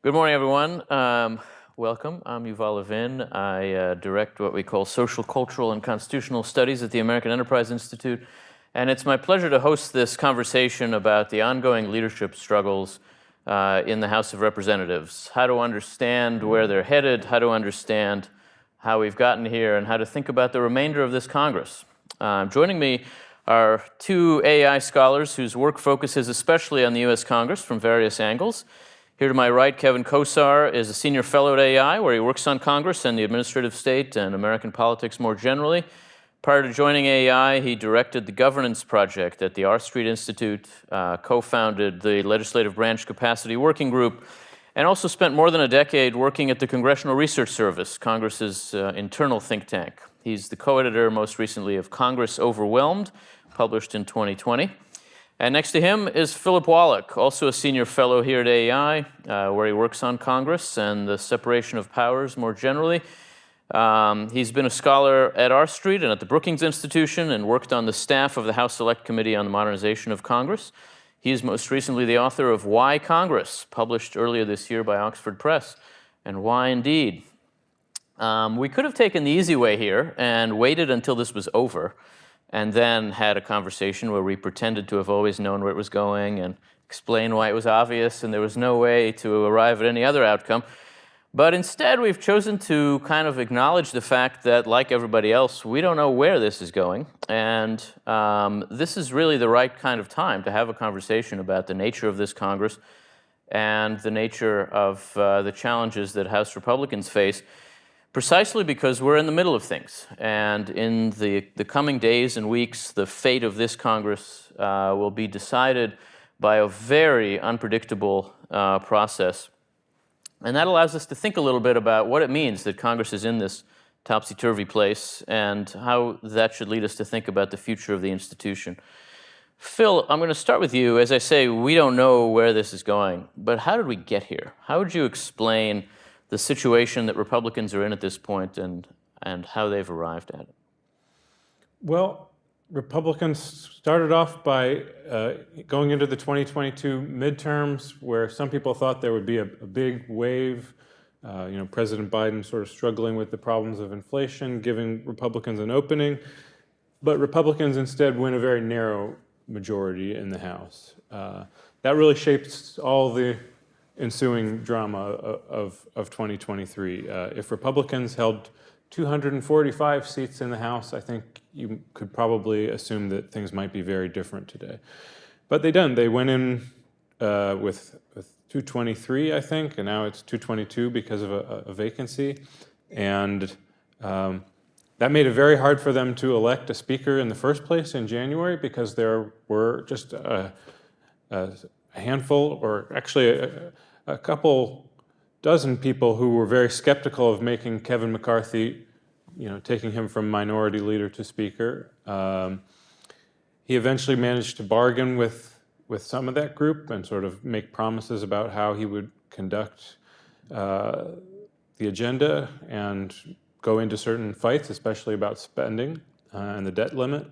Good morning, everyone. Welcome. I'm Yuval Levin. I direct what we call social, cultural, and constitutional studies at the American Enterprise Institute. And it's my pleasure to host this conversation about the ongoing leadership struggles in the House of Representatives, how to understand where they're headed, how to understand how we've gotten here, and how to think about the remainder of this Congress. Joining me are two AI scholars whose work focuses especially on the U.S. Congress from various angles. Here to my right, Kevin Kosar is a senior fellow at AI, where he works on Congress and the administrative state and American politics more generally. Prior to joining AI, he directed the governance project at the R Street Institute, co-founded the Legislative Branch Capacity Working Group, and also spent more than a decade working at the Congressional Research Service, Congress's internal think tank. He's the co-editor, most recently, of Congress Overwhelmed, published in 2020. And next to him is Philip Wallach, also a senior fellow here at AI, where he works on Congress and the separation of powers more generally. He's been a scholar at R Street and at the Brookings Institution and worked on the staff of the House Select Committee on the Modernization of Congress. He is most recently the author of Why Congress, published earlier this year by Oxford Press, and why indeed. We could have taken the easy way here and waited until this was over, and then had a conversation where we pretended to have always known where it was going and explained why it was obvious and there was no way to arrive at any other outcome. But instead, we've chosen to kind of acknowledge the fact that, like everybody else, we don't know where this is going. And this is really the right kind of time to have a conversation about the nature of this Congress and the nature of the challenges that House Republicans face, precisely because we're in the middle of things. And in the coming days and weeks, the fate of this Congress will be decided by a very unpredictable process. And that allows us to think a little bit about what it means that Congress is in this topsy-turvy place and how that should lead us to think about the future of the institution. Phil, I'm going to start with you. As I say, we don't know where this is going, but how did we get here? How would you explain the situation that Republicans are in at this point and how they've arrived at it? Well, Republicans started off by going into the 2022 midterms, where some people thought there would be a big wave. President Biden sort of struggling with the problems of inflation, giving Republicans an opening. But Republicans instead win a very narrow majority in the House. That really shapes all the ensuing drama of 2023. If Republicans held 245 seats in the House, I think you could probably assume that things might be very different today. But they didn't. They went in with 223, I think, and now it's 222 because of a vacancy. And that made it very hard for them to elect a speaker in the first place in January, because there were just a handful, or actually a couple dozen people who were very skeptical of making Kevin McCarthy, taking him from minority leader to speaker. He eventually managed to bargain with some of that group and sort of make promises about how he would conduct the agenda and go into certain fights, especially about spending and the debt limit.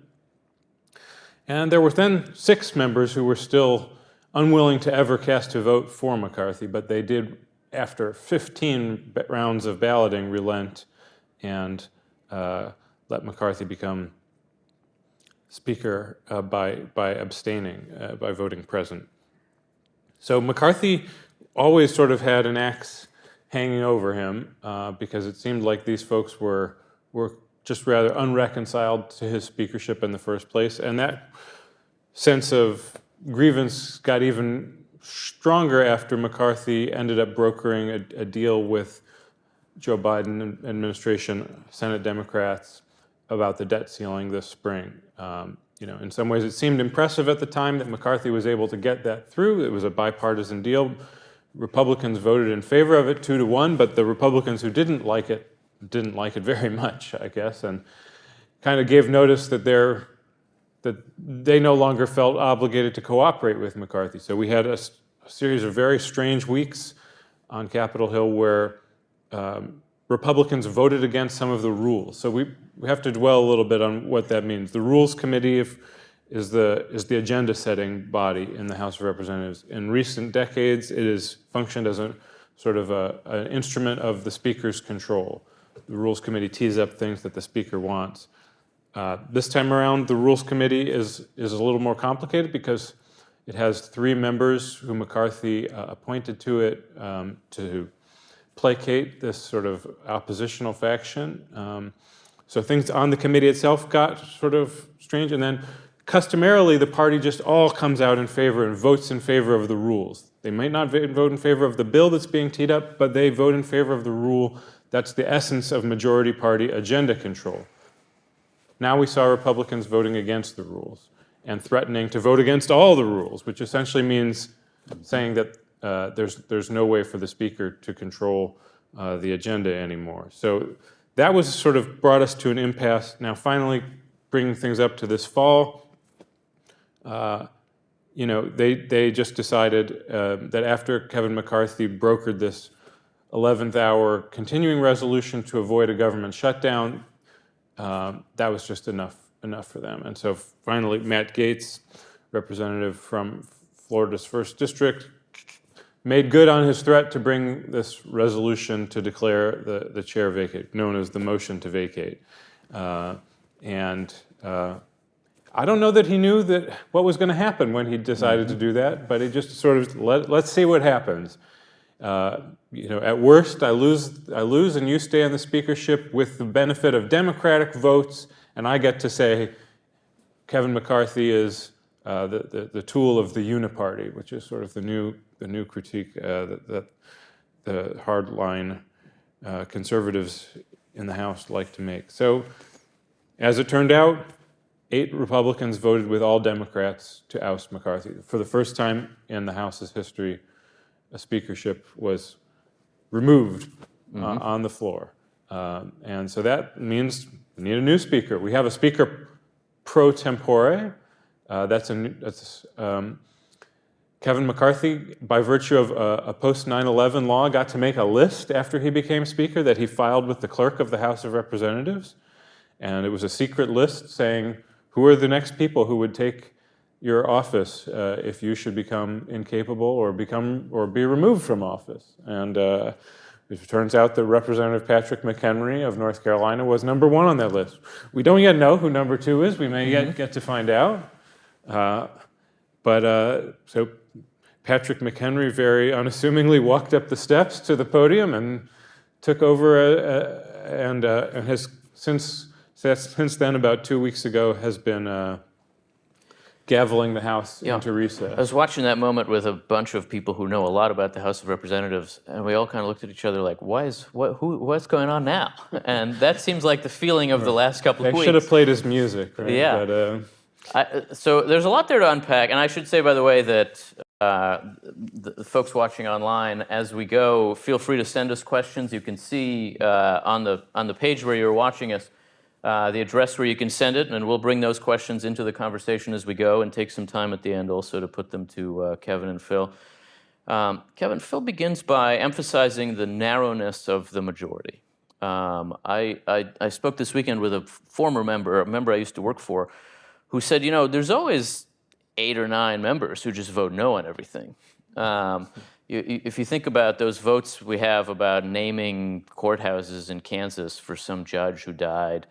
And there were then 6 members who were still unwilling to ever cast a vote for McCarthy, but they did, after 15 rounds of balloting, relent and let McCarthy become Speaker by abstaining, by voting present. So McCarthy always sort of had an axe hanging over him because it seemed like these folks were just rather unreconciled to his speakership in the first place, and that sense of grievance got even stronger after McCarthy ended up brokering a deal with Joe Biden administration, Senate Democrats, about the debt ceiling this spring. In some ways it seemed impressive at the time that McCarthy was able to get that through. It was a bipartisan deal. Republicans voted in favor of it 2-1, but the Republicans who didn't like it very much, I guess, and kind of gave notice that they no longer felt obligated to cooperate with McCarthy. So we had a series of very strange weeks on Capitol Hill where Republicans voted against some of the rules. So we have to dwell a little bit on what that means. The Rules Committee is the agenda-setting body in the House of Representatives. In recent decades, it has functioned as a sort of an instrument of the Speaker's control. The Rules Committee tees up things that the Speaker wants. This time around, the Rules Committee is a little more complicated because it has 3 members who McCarthy appointed to it to placate this sort of oppositional faction. So things on the committee itself got sort of strange, and then customarily the party just all comes out in favor and votes in favor of the rules. They might not vote in favor of the bill that's being teed up, but they vote in favor of the rule. That's the essence of majority party agenda control. Now we saw Republicans voting against the rules and threatening to vote against all the rules, which essentially means saying that there's no way for the Speaker to control the agenda anymore. So that was sort of brought us to an impasse. Now finally bringing things up to this fall, they just decided that after Kevin McCarthy brokered this 11th hour continuing resolution to avoid a government shutdown, that was just enough for them. And so finally, Matt Gaetz, representative from Florida's 1st District, made good on his threat to bring this resolution to declare the chair vacate, known as the motion to vacate. I don't know that he knew what was going to happen when he decided to do that, but he just sort of let's see what happens. At worst, I lose, and you stay on the speakership with the benefit of Democratic votes, and I get to say Kevin McCarthy is the tool of the uniparty, which is sort of the new critique that the hardline conservatives in the House like to make. So, as it turned out, 8 Republicans voted with all Democrats to oust McCarthy. For the first time in the House's history, a speakership was removed on the floor. And so that means we need a new speaker. We have a speaker pro tempore. Kevin McCarthy, by virtue of a post 9/11 law, got to make a list after he became speaker that he filed with the clerk of the House of Representatives. And it was a secret list saying, who are the next people who would take your office if you should become incapable or be removed from office? And it turns out that Representative Patrick McHenry of North Carolina was number 1 on that list. We don't yet know who number 2 is. We may yet get to find out. So Patrick McHenry very unassumingly walked up the steps to the podium and took over and has since then, about 2 weeks ago, has been gaveling the House into recess. I was watching that moment with a bunch of people who know a lot about the House of Representatives, and we all kind of looked at each other like, what's going on now? And that seems like the feeling of the last couple of weeks. They should have played his music, right? Yeah. So there's a lot there to unpack, and I should say, by the way, that the folks watching online, as we go, feel free to send us questions. You can see on the page where you're watching us, the address where you can send it, and we'll bring those questions into the conversation as we go and take some time at the end also to put them to Kevin and Phil. Kevin, Phil begins by emphasizing the narrowness of the majority. I spoke this weekend with a former member, a member I used to work for, who said, there's always 8 or 9 members who just vote no on everything. If you think about those votes we have about naming courthouses in Kansas for some judge who died,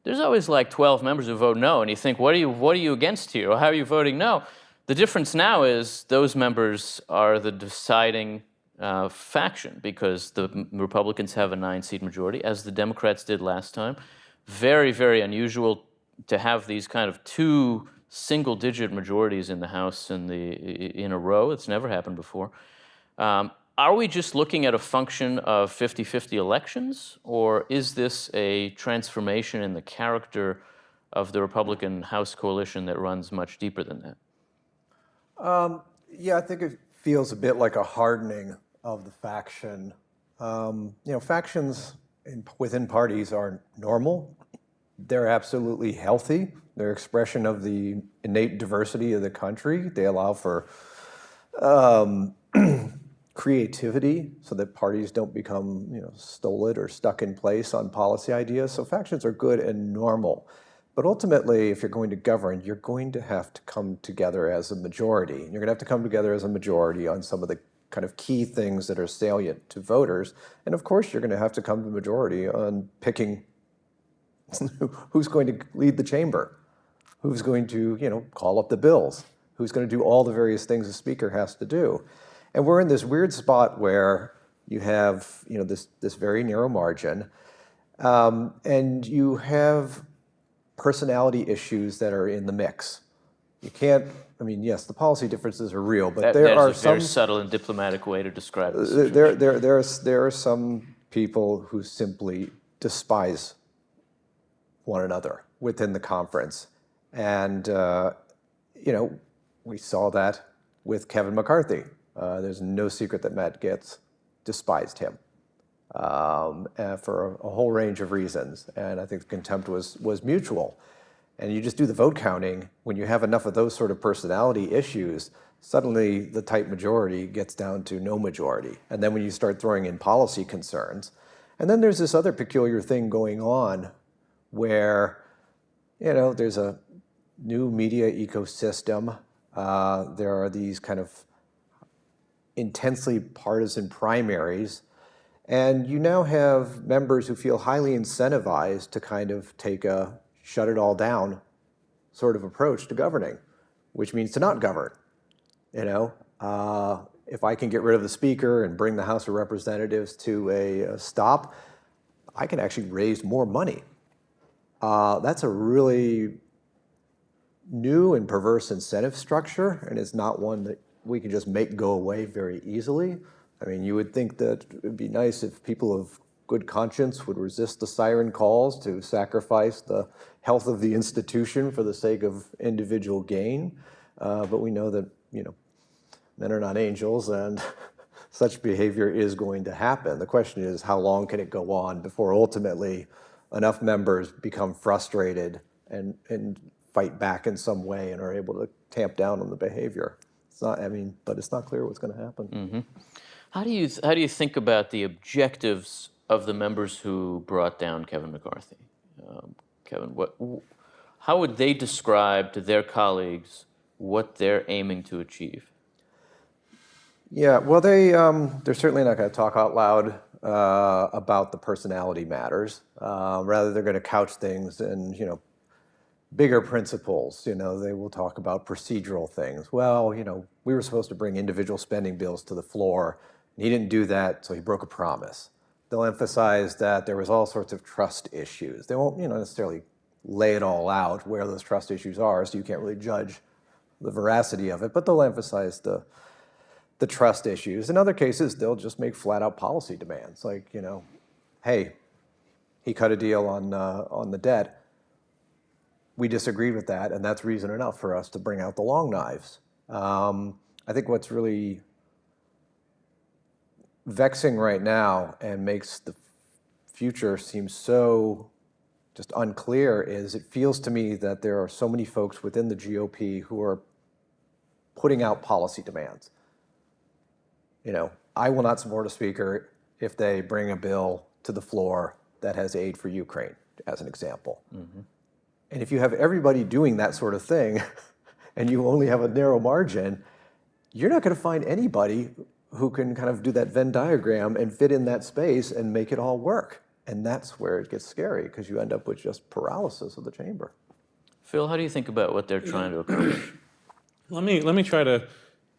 there's always like 12 members who vote no, and you think, what are you against here? Or how are you voting no? The difference now is those members are the deciding faction because the Republicans have a 9-seat majority, as the Democrats did last time. Very, very unusual to have these kind of 2 single-digit majorities in the House in a row. It's never happened before. Are we just looking at a function of 50-50 elections, or is this a transformation in the character of the Republican House coalition that runs much deeper than that? Yeah, I think it feels a bit like a hardening of the faction. Factions within parties are normal. They're absolutely healthy. They're expression of the innate diversity of the country. They allow for creativity so that parties don't become stolid or stuck in place on policy ideas. So factions are good and normal. But ultimately, if you're going to govern, you're going to have to come together as a majority. You're going to have to come together as a majority on some of the kind of key things that are salient to voters. And of course, you're going to have to come to majority on picking who's going to lead the chamber, who's going to, call up the bills, who's going to do all the various things the speaker has to do. And we're in this weird spot where you have, this very narrow margin, and you have personality issues that are in the mix. You can't, yes, the policy differences are real, but there are That's a very subtle and diplomatic way to describe this. there are some people who simply despise one another within the conference. And, we saw that with Kevin McCarthy. There's no secret that Matt Gaetz despised him for a whole range of reasons. And I think the contempt was mutual. And you just do the vote counting, when you have enough of those sort of personality issues, suddenly the tight majority gets down to no majority. And then when you start throwing in policy concerns, and then there's this other peculiar thing going on where, there's a new media ecosystem. There are these kind of intensely partisan primaries. And you now have members who feel highly incentivized to kind of take a shut it all down sort of approach to governing, which means to not govern. If I can get rid of the speaker and bring the House of Representatives to a stop, I can actually raise more money. That's a really new and perverse incentive structure, and it's not one that we can just make go away very easily. You would think that it would be nice if people of good conscience would resist the siren calls to sacrifice the health of the institution for the sake of individual gain. But we know that, men are not angels, and such behavior is going to happen. The question is, how long can it go on before ultimately enough members become frustrated and fight back in some way and are able to tamp down on the behavior? It's not, but it's not clear what's going to happen. Mm-hmm. How do you think about the objectives of the members who brought down Kevin McCarthy? Kevin, how would they describe to their colleagues what they're aiming to achieve? Yeah, well, they're certainly not going to talk out loud about the personality matters. Rather, they're going to couch things in, bigger principles. They will talk about procedural things. Well, we were supposed to bring individual spending bills to the floor, and he didn't do that, so he broke a promise. They'll emphasize that there was all sorts of trust issues. They won't, necessarily lay it all out where those trust issues are, so you can't really judge the veracity of it, but they'll emphasize the trust issues. In other cases, they'll just make flat-out policy demands, like, hey, he cut a deal on the debt. We disagreed with that, and that's reason enough for us to bring out the long knives. I think what's really vexing right now and makes the future seem so just unclear is it feels to me that there are so many folks within the GOP who are putting out policy demands. I will not support a speaker if they bring a bill to the floor that has aid for Ukraine, as an example. Mm-hmm. And if you have everybody doing that sort of thing and you only have a narrow margin, you're not going to find anybody who can kind of do that Venn diagram and fit in that space and make it all work. And that's where it gets scary, because you end up with just paralysis of the chamber. Phil, how do you think about what they're trying to accomplish? Let me try to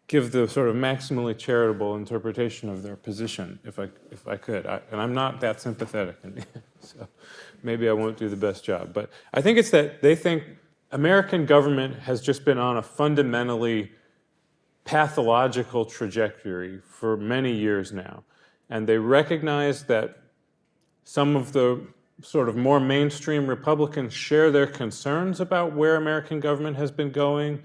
give the sort of maximally charitable interpretation of their position, if I could. And I'm not that sympathetic, so maybe I won't do the best job. But I think it's that they think American government has just been on a fundamentally pathological trajectory for many years now. And they recognize that some of the sort of more mainstream Republicans share their concerns about where American government has been going,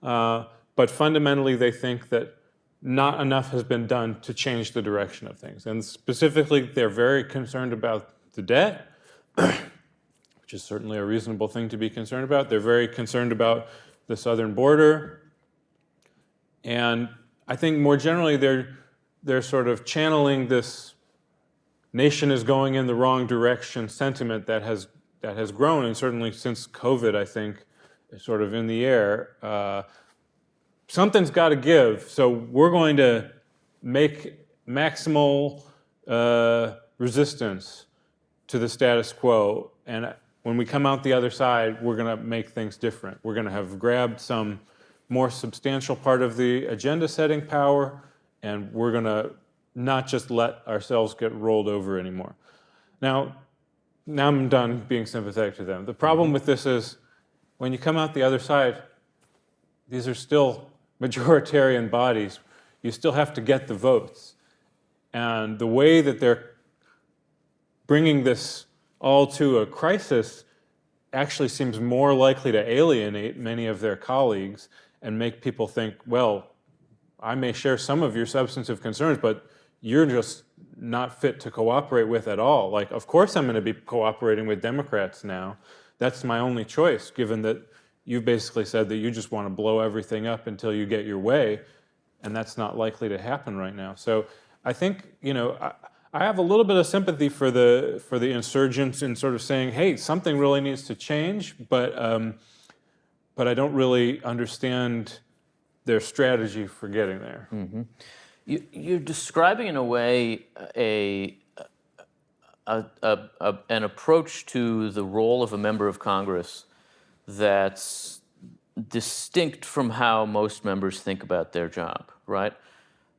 but fundamentally they think that not enough has been done to change the direction of things. And specifically, they're very concerned about the debt, which is certainly a reasonable thing to be concerned about. They're very concerned about the southern border. And I think more generally, they're sort of channeling this nation is going in the wrong direction sentiment that has grown, and certainly since COVID, I think, is sort of in the air. Something's got to give, so we're going to make maximal resistance to the status quo, and when we come out the other side, we're going to make things different. We're going to have grabbed some more substantial part of the agenda-setting power, and we're going to not just let ourselves get rolled over anymore. Now I'm done being sympathetic to them. The problem with this is, when you come out the other side, these are still majoritarian bodies. You still have to get the votes. And the way that they're bringing this all to a crisis actually seems more likely to alienate many of their colleagues and make people think, well, I may share some of your substantive concerns, but you're just not fit to cooperate with at all. Like, of course I'm going to be cooperating with Democrats now. That's my only choice, given that you've basically said that you just want to blow everything up until you get your way, and that's not likely to happen right now. So I think, I have a little bit of sympathy for the insurgents in sort of saying, hey, something really needs to change, but I don't really understand their strategy for getting there. Mm-hmm. You're describing in a way an approach to the role of a member of Congress that's distinct from how most members think about their job, right?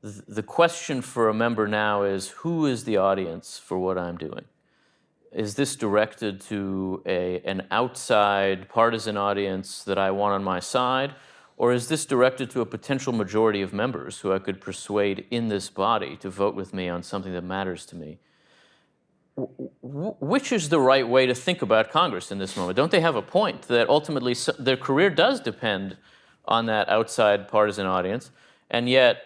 The question for a member now is, who is the audience for what I'm doing? Is this directed to an outside partisan audience that I want on my side? Or is this directed to a potential majority of members who I could persuade in this body to vote with me on something that matters to me? Which is the right way to think about Congress in this moment? Don't they have a point that ultimately their career does depend on that outside partisan audience, and yet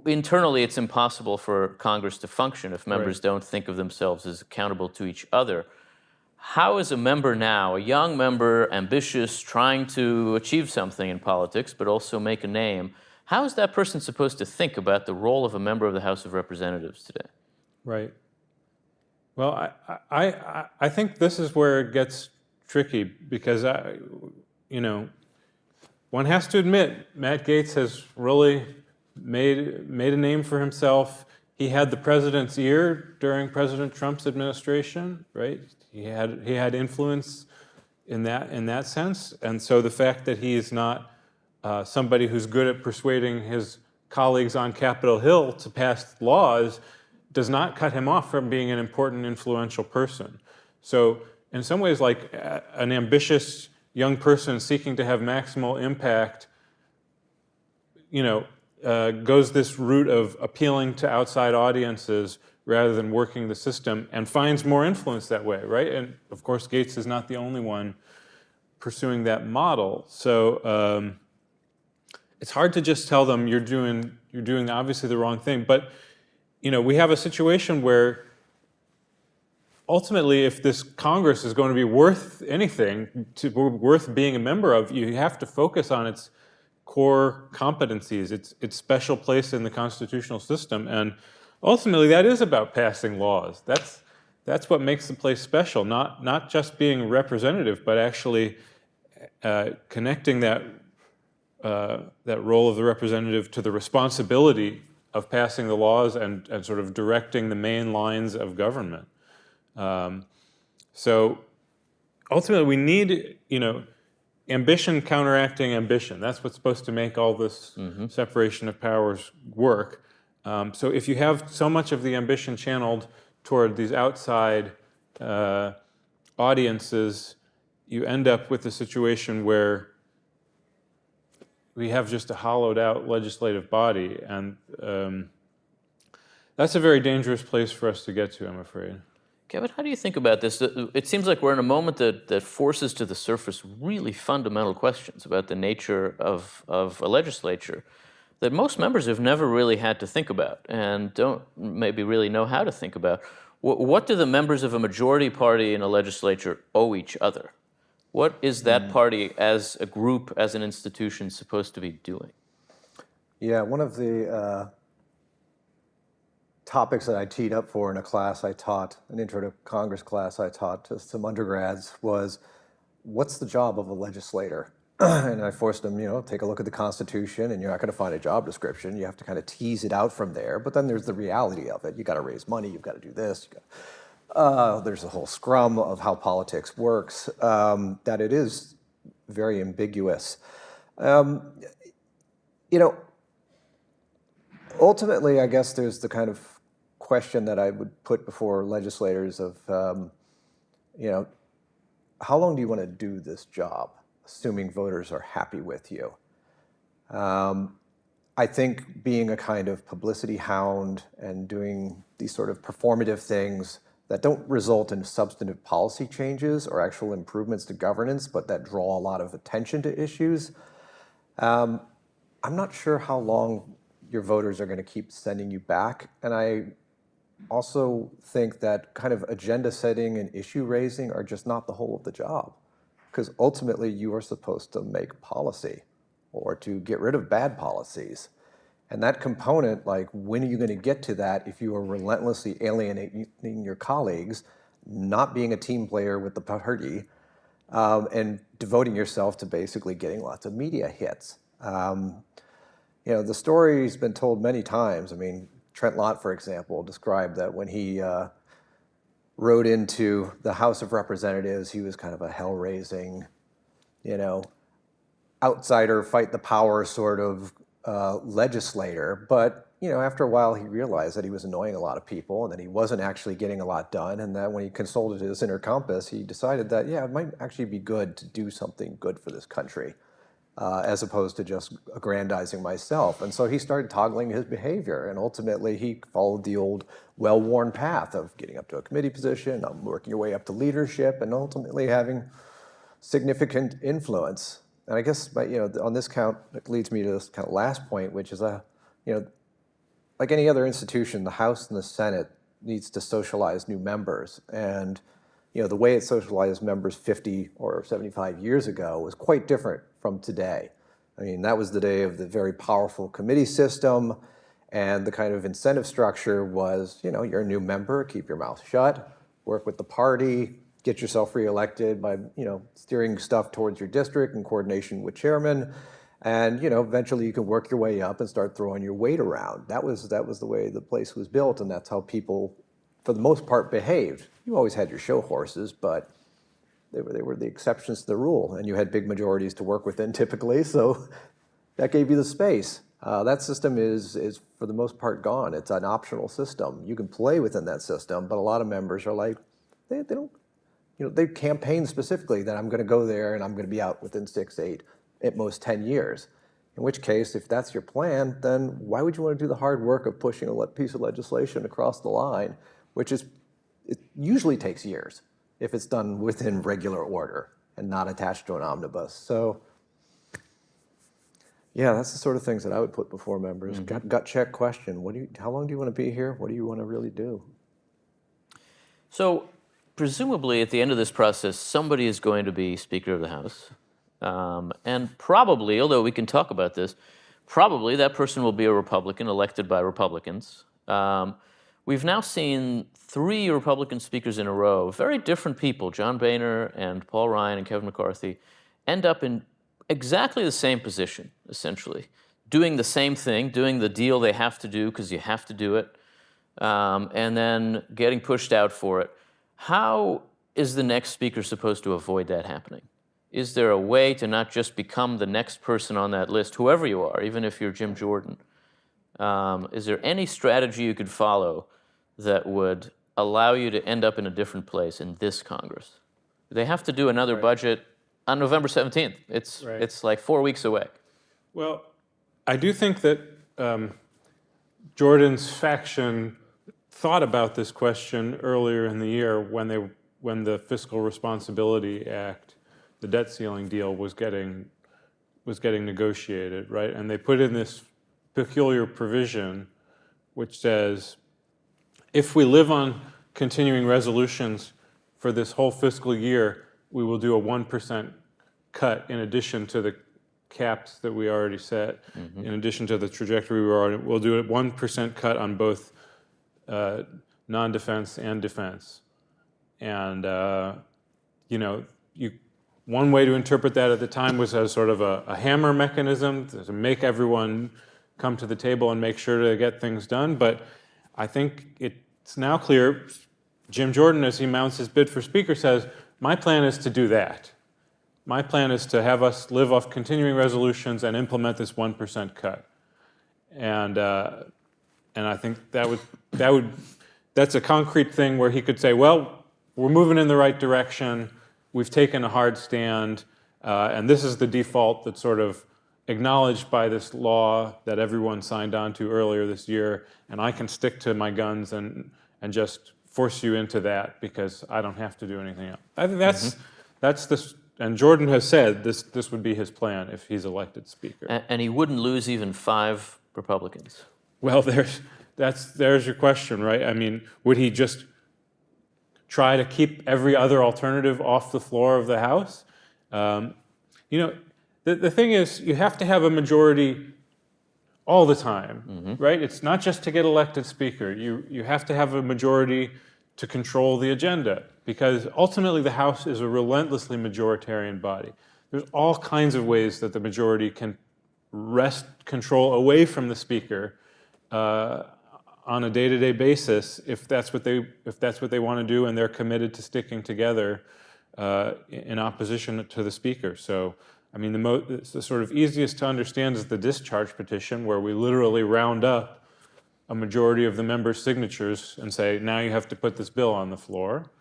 internally it's impossible for Congress to function if members don't think of themselves as accountable to each other? How is a member now, a young member, ambitious, trying to achieve something in politics, but also make a name, how is that person supposed to think about the role of a member of the House of Representatives today? Right. Well, I think this is where it gets tricky, because one has to admit, Matt Gaetz has really made a name for himself. He had the president's ear during President Trump's administration, right? He had influence in that sense, and so the fact that he is not somebody who's good at persuading his colleagues on Capitol Hill to pass laws does not cut him off from being an important, influential person. So in some ways, like an ambitious young person seeking to have maximal impact, goes this route of appealing to outside audiences rather than working the system, and finds more influence that way, right? And of course, Gaetz is not the only one pursuing that model. So it's hard to just tell them you're doing obviously the wrong thing. But we have a situation where ultimately, if this Congress is going to be worth anything, worth being a member of, you have to focus on its core competencies, its special place in the constitutional system, and ultimately that is about passing laws. That's what makes the place special. Not just being representative, but actually connecting that role of the representative to the responsibility of passing the laws and sort of directing the main lines of government. So ultimately, we need ambition counteracting ambition. That's what's supposed to make all this separation of powers work. So if you have so much of the ambition channeled toward these outside audiences, you end up with a situation where we have just a hollowed out legislative body, and that's a very dangerous place for us to get to, I'm afraid. Kevin, how do you think about this? It seems like we're in a moment that forces to the surface really fundamental questions about the nature of a legislature that most members have never really had to think about and don't maybe really know how to think about. What do the members of a majority party in a legislature owe each other? What is that party as a group, as an institution, supposed to be doing? Yeah, one of the topics that I teed up for in a class I taught, an Intro to Congress class I taught to some undergrads, was what's the job of a legislator? and I forced them, take a look at the Constitution, and you're not going to find a job description. You have to kind of tease it out from there. But then there's the reality of it. You got to raise money. You've got to do this. There's a whole scrum of how politics works, that it is very ambiguous. Ultimately, I guess there's the kind of question that I would put before legislators of, how long do you want to do this job, assuming voters are happy with you? I think being a kind of publicity hound and doing these sort of performative things that don't result in substantive policy changes or actual improvements to governance, but that draw a lot of attention to issues, I'm not sure how long your voters are going to keep sending you back. And I also think that kind of agenda setting and issue raising are just not the whole of the job, because ultimately you are supposed to make policy or to get rid of bad policies. And that component, like, when are you going to get to that if you are relentlessly alienating your colleagues, not being a team player with the party, and devoting yourself to basically getting lots of media hits? The story's been told many times. I mean, Trent Lott, for example, described that when he rode into the House of Representatives, he was kind of a hell-raising, outsider, fight the power sort of legislator. But, after a while, he realized that he was annoying a lot of people and that he wasn't actually getting a lot done. And that when he consulted his inner compass, he decided that, it might actually be good to do something good for this country, as opposed to just aggrandizing myself. And so he started toggling his behavior, and ultimately he followed the old well-worn path of getting up to a committee position, working your way up to leadership, and ultimately having significant influence. And I guess, on this count, it leads me to this kind of last point, which is, like any other institution, the House and the Senate needs to socialize new members. And the way it socialized members 50 or 75 years ago was quite different from today. I mean, that was the day of the very powerful committee system, and the kind of incentive structure was, you're a new member, keep your mouth shut, work with the party, get yourself reelected by, steering stuff towards your district in coordination with chairman, and, eventually you can work your way up and start throwing your weight around. That was the way the place was built, and that's how people, for the most part, behaved. You always had your show horses, but they were the exceptions to the rule, and you had big majorities to work within typically, so that gave you the space. That system is for the most part gone. It's an optional system. You can play within that system, but a lot of members are like, they don't, they campaign specifically that I'm going to go there and I'm going to be out within 6, 8, at most 10 years. In which case, if that's your plan, then why would you want to do the hard work of pushing a piece of legislation across the line, which it usually takes years if it's done within regular order and not attached to an omnibus. So, yeah, that's the sort of things that I would put before members. Mm-hmm. Gut check question: how long do you want to be here? What do you want to really do? So, presumably, at the end of this process, somebody is going to be Speaker of the House. And probably, although we can talk about this, probably that person will be a Republican elected by Republicans. We've now seen 3 Republican speakers in a row, very different people, John Boehner and Paul Ryan and Kevin McCarthy, end up in exactly the same position, essentially, doing the same thing, doing the deal they have to do because you have to do it, and then getting pushed out for it. How is the next speaker supposed to avoid that happening? Is there a way to not just become the next person on that list, whoever you are, even if you're Jim Jordan? Is there any strategy you could follow that would allow you to end up in a different place in this Congress? They have to do another budget on November 17th. It's like 4 weeks away. Well, I do think that Jordan's faction thought about this question earlier in the year when the Fiscal Responsibility Act, the debt ceiling deal, was getting negotiated, right? And they put in this peculiar provision which says, if we live on continuing resolutions for this whole fiscal year, we will do a 1% cut in addition to the caps that we already set, in addition to the trajectory we were on. We'll do a 1% cut on both non-defense and defense. And, one way to interpret that at the time was as sort of a hammer mechanism to make everyone come to the table and make sure to get things done. But I think it's now clear, Jim Jordan, as he mounts his bid for Speaker, says, my plan is to do that. My plan is to have us live off continuing resolutions and implement this 1% cut. And I think that's a concrete thing where he could say, well, we're moving in the right direction. We've taken a hard stand, and this is the default that's sort of acknowledged by this law that everyone signed on to earlier this year, and I can stick to my guns and just force you into that because I don't have to do anything else. I think that's this, and Jordan has said this would be his plan if he's elected Speaker. And he wouldn't lose even 5 Republicans. Well, there's your question, right? I mean, would he just try to keep every other alternative off the floor of the House? The thing is, you have to have a majority all the time, right? It's not just to get elected Speaker. You have to have a majority to control the agenda, because ultimately the House is a relentlessly majoritarian body. There's all kinds of ways that the majority can wrest control away from the Speaker on a day-to-day basis if that's what they want to do, and they're committed to sticking together in opposition to the Speaker. So, I mean, the sort of easiest to understand is the discharge petition, where we literally round up a majority of the members' signatures and say, now you have to put this bill on the floor.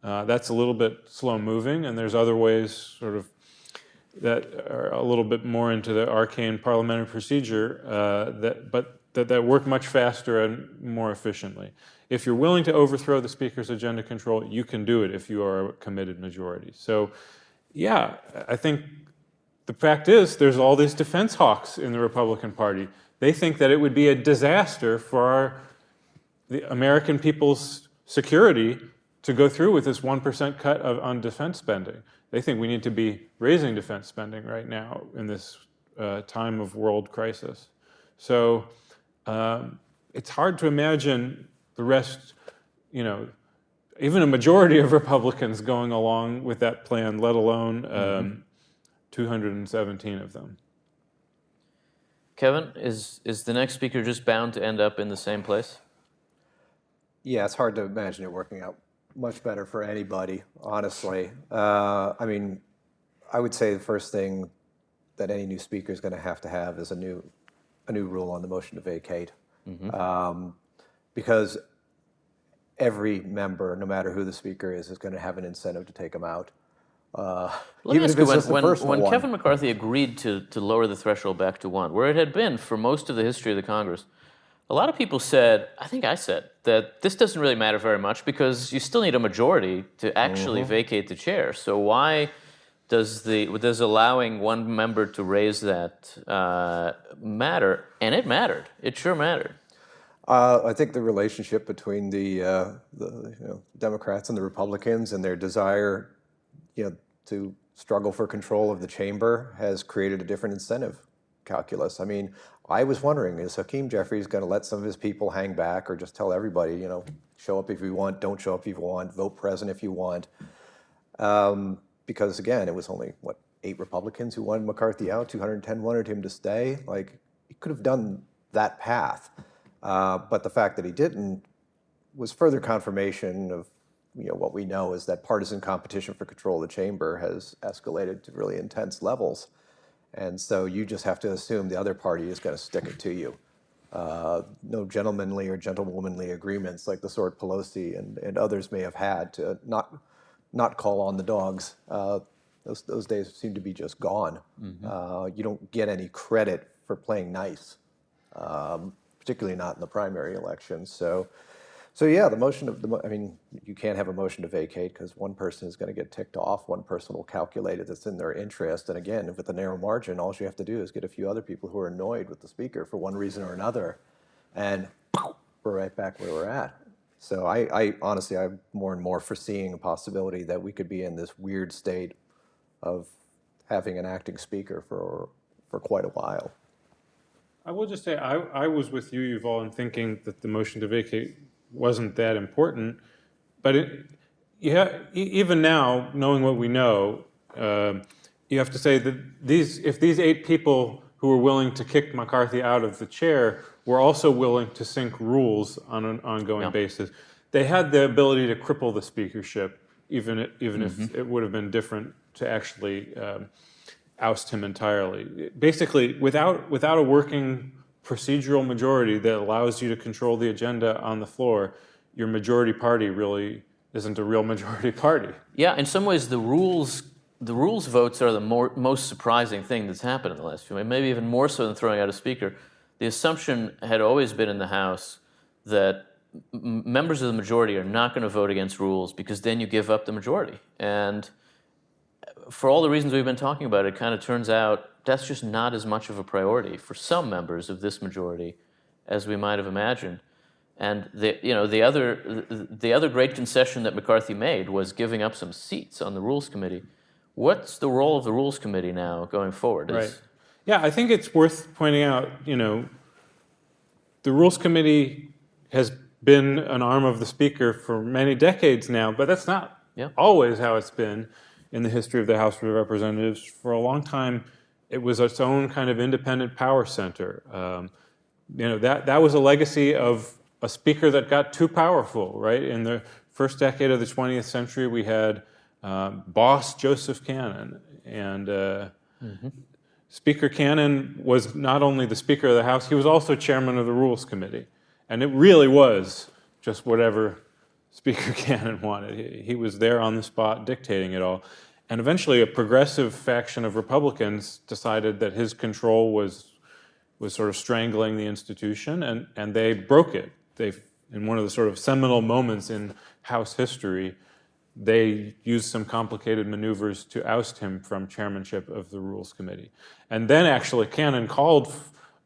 That's a little bit slow-moving, and there's other ways sort of that are a little bit more into the arcane parliamentary procedure that work much faster and more efficiently. If you're willing to overthrow the Speaker's agenda control, you can do it if you are a committed majority. So, yeah, I think the fact is there's all these defense hawks in the Republican Party. They think that it would be a disaster for the American people's security to go through with this 1% cut on defense spending. They think we need to be raising defense spending right now in this time of world crisis. So it's hard to imagine the rest, even a majority of Republicans going along with that plan, let alone 217 of them. Kevin, is the next Speaker just bound to end up in the same place? Yeah, it's hard to imagine it working out much better for anybody, honestly. I mean, I would say the first thing that any new Speaker is going to have is a new rule on the motion to vacate, because every member, no matter who the Speaker is going to have an incentive to take him out. Let me ask you, when Kevin McCarthy agreed to lower the threshold back to 1, where it had been for most of the history of the Congress, a lot of people said, I think I said, that this doesn't really matter very much because you still need a majority to actually vacate the chair. So why does allowing one member to raise that matter? And it mattered. It sure mattered. I think the relationship between the Democrats and the Republicans and their desire, to struggle for control of the chamber has created a different incentive calculus. I mean, I was wondering, is Hakeem Jeffries going to let some of his people hang back, or just tell everybody, show up if you want, don't show up if you want, vote present if you want? Because again, it was only, 8 Republicans who wanted McCarthy out, 210 wanted him to stay. Like, he could have done that path. But the fact that he didn't was further confirmation of what we know is that partisan competition for control of the chamber has escalated to really intense levels. And so you just have to assume the other party is going to stick it to you. No gentlemanly or gentlewomanly agreements like the sort Pelosi and others may have had to not call on the dogs. Those days seem to be just gone. You don't get any credit for playing nice, particularly not in the primary elections. So yeah, the motion you can't have a motion to vacate because one person is going to get ticked off. One person will calculate it that's in their interest. And again, with a narrow margin, all you have to do is get a few other people who are annoyed with the Speaker for one reason or another. And we're right back where we're at. So I honestly, I'm more and more foreseeing a possibility that we could be in this weird state of having an acting Speaker for quite a while. I will just say, I was with you, Yuval, in thinking that the motion to vacate wasn't that important, but even now, knowing what we know, you have to say that if these 8 people who were willing to kick McCarthy out of the chair were also willing to sink rules on an ongoing basis, they had the ability to cripple the speakership, even if it would have been different to actually oust him entirely. Basically, without a working procedural majority that allows you to control the agenda on the floor, your majority party really isn't a real majority party. Yeah, in some ways, the rules votes are the most surprising thing that's happened in the last few months, maybe even more so than throwing out a speaker. The assumption had always been in the House that members of the majority are not going to vote against rules because then you give up the majority. And for all the reasons we've been talking about, it kind of turns out that's just not as much of a priority for some members of this majority as we might have imagined. And the other great concession that McCarthy made was giving up some seats on the Rules Committee. What's the role of the Rules Committee now going forward? Right. Yeah, I think it's worth pointing out, the Rules Committee has been an arm of the Speaker for many decades now, but that's not always how it's been in the history of the House of Representatives. For a long time, it was its own kind of independent power center. That was a legacy of a speaker that got too powerful, right? In the first decade of the 20th century, we had boss Joseph Cannon, and Speaker Cannon was not only the Speaker of the House, he was also chairman of the Rules Committee. And it really was just whatever Speaker Cannon wanted. He was there on the spot dictating it all. And eventually a progressive faction of Republicans decided that his control was sort of strangling the institution, and they broke it. In one of the sort of seminal moments in House history, they used some complicated maneuvers to oust him from chairmanship of the Rules Committee. And then actually Cannon called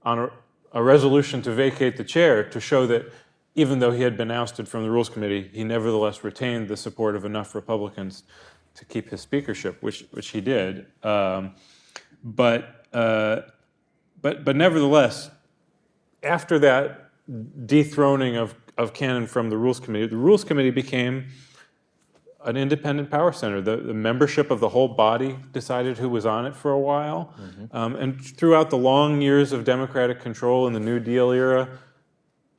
on a resolution to vacate the chair to show that even though he had been ousted from the Rules Committee, he nevertheless retained the support of enough Republicans to keep his speakership, which he did. But nevertheless, after that dethroning of Cannon from the Rules Committee became an independent power center. The membership of the whole body decided who was on it for a while. And throughout the long years of Democratic control in the New Deal era,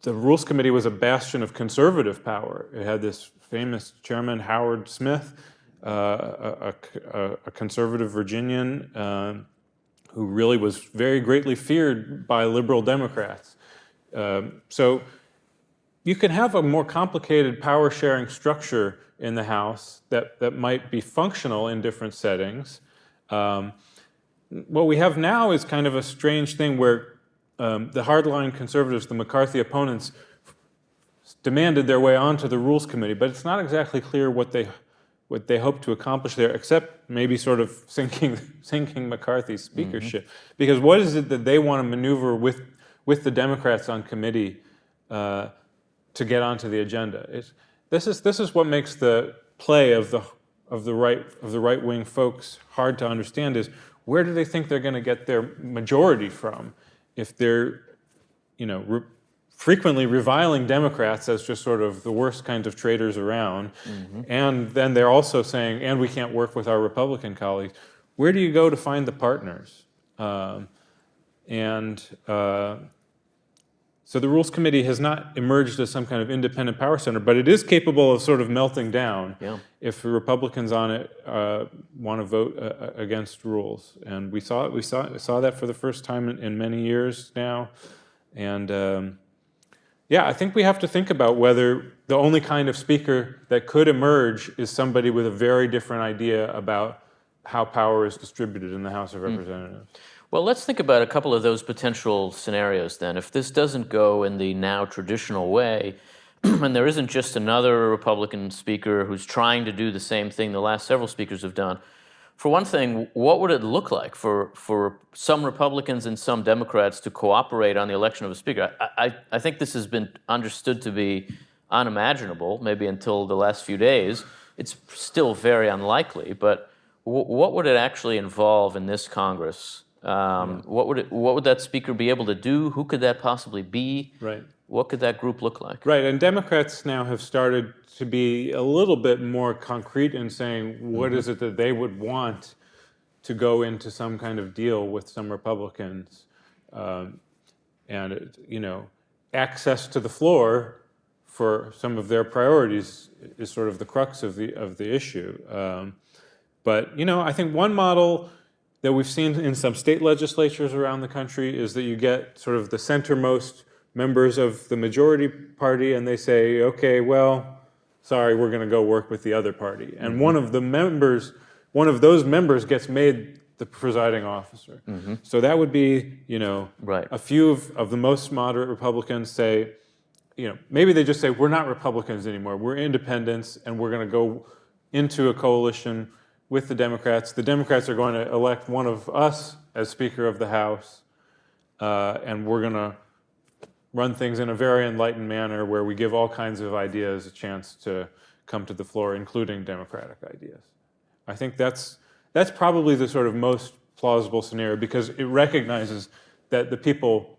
the Rules Committee was a bastion of conservative power. It had this famous chairman, Howard Smith, a conservative Virginian who really was very greatly feared by liberal Democrats. So you can have a more complicated power-sharing structure in the House that might be functional in different settings. What we have now is kind of a strange thing where the hardline conservatives, the McCarthy opponents, demanded their way onto the Rules Committee, but it's not exactly clear what they hope to accomplish there, except maybe sort of sinking McCarthy's speakership. Because what is it that they want to maneuver with the Democrats on committee to get onto the agenda? This is what makes the play of the right wing folks hard to understand. Is where do they think they're going to get their majority from if they're frequently reviling Democrats as just sort of the worst kind of traitors around, and then they're also saying, and we can't work with our Republican colleagues. Where do you go to find the partners? So the Rules Committee has not emerged as some kind of independent power center, but it is capable of sort of melting down if the Republicans on it want to vote against rules. And we saw that for the first time in many years now. And I think we have to think about whether the only kind of speaker that could emerge is somebody with a very different idea about how power is distributed in the House of Representatives. Well, let's think about a couple of those potential scenarios then. If this doesn't go in the now traditional way, and there isn't just another Republican speaker who's trying to do the same thing the last several speakers have done, for one thing, what would it look like for some Republicans and some Democrats to cooperate on the election of a speaker? I think this has been understood to be unimaginable, maybe until the last few days. It's still very unlikely, but what would it actually involve in this Congress? What would that speaker be able to do? Who could that possibly be? Right. What could that group look like? Right, and Democrats now have started to be a little bit more concrete in saying what is it that they would want to go into some kind of deal with some Republicans, and access to the floor for some of their priorities is sort of the crux of the issue. But I think one model that we've seen in some state legislatures around the country is that you get sort of the centermost members of the majority party, and they say, okay, well, sorry, we're going to go work with the other party. And one of those members gets made the presiding officer. So that would be, Right. a few of the most moderate Republicans say, maybe they just say, we're not Republicans anymore, we're independents, and we're going to go into a coalition with the Democrats. The Democrats are going to elect one of us as Speaker of the House, and we're going to run things in a very enlightened manner where we give all kinds of ideas a chance to come to the floor, including democratic ideas. I think that's probably the sort of most plausible scenario, because it recognizes that the people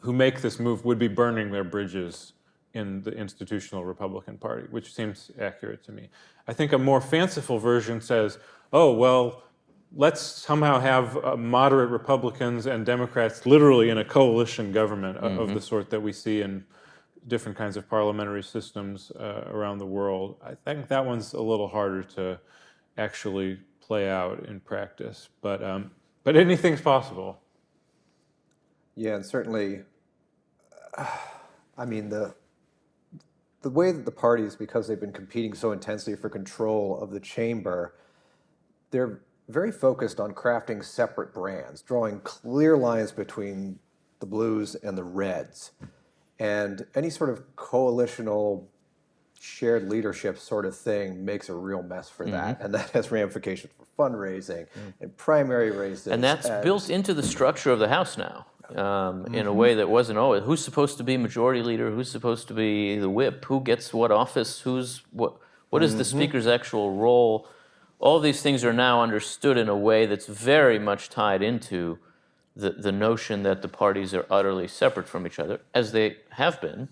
who make this move would be burning their bridges in the institutional Republican Party, which seems accurate to me. I think a more fanciful version says, oh, well, let's somehow have moderate Republicans and Democrats literally in a coalition government of the sort that we see in different kinds of parliamentary systems around the world. I think that one's a little harder to actually play out in practice, but anything's possible. Yeah, and certainly, I mean, the way that the parties, because they've been competing so intensely for control of the chamber, they're very focused on crafting separate brands, drawing clear lines between the blues and the reds. And any sort of coalitional shared leadership sort of thing makes a real mess for that. And that has ramifications for fundraising and primary races. And that's built into the structure of the House now. In a way that wasn't always. Who's supposed to be majority leader? Who's supposed to be the whip? Who gets what office? What is the speaker's actual role? All these things are now understood in a way that's very much tied into the notion that the parties are utterly separate from each other, as they have been.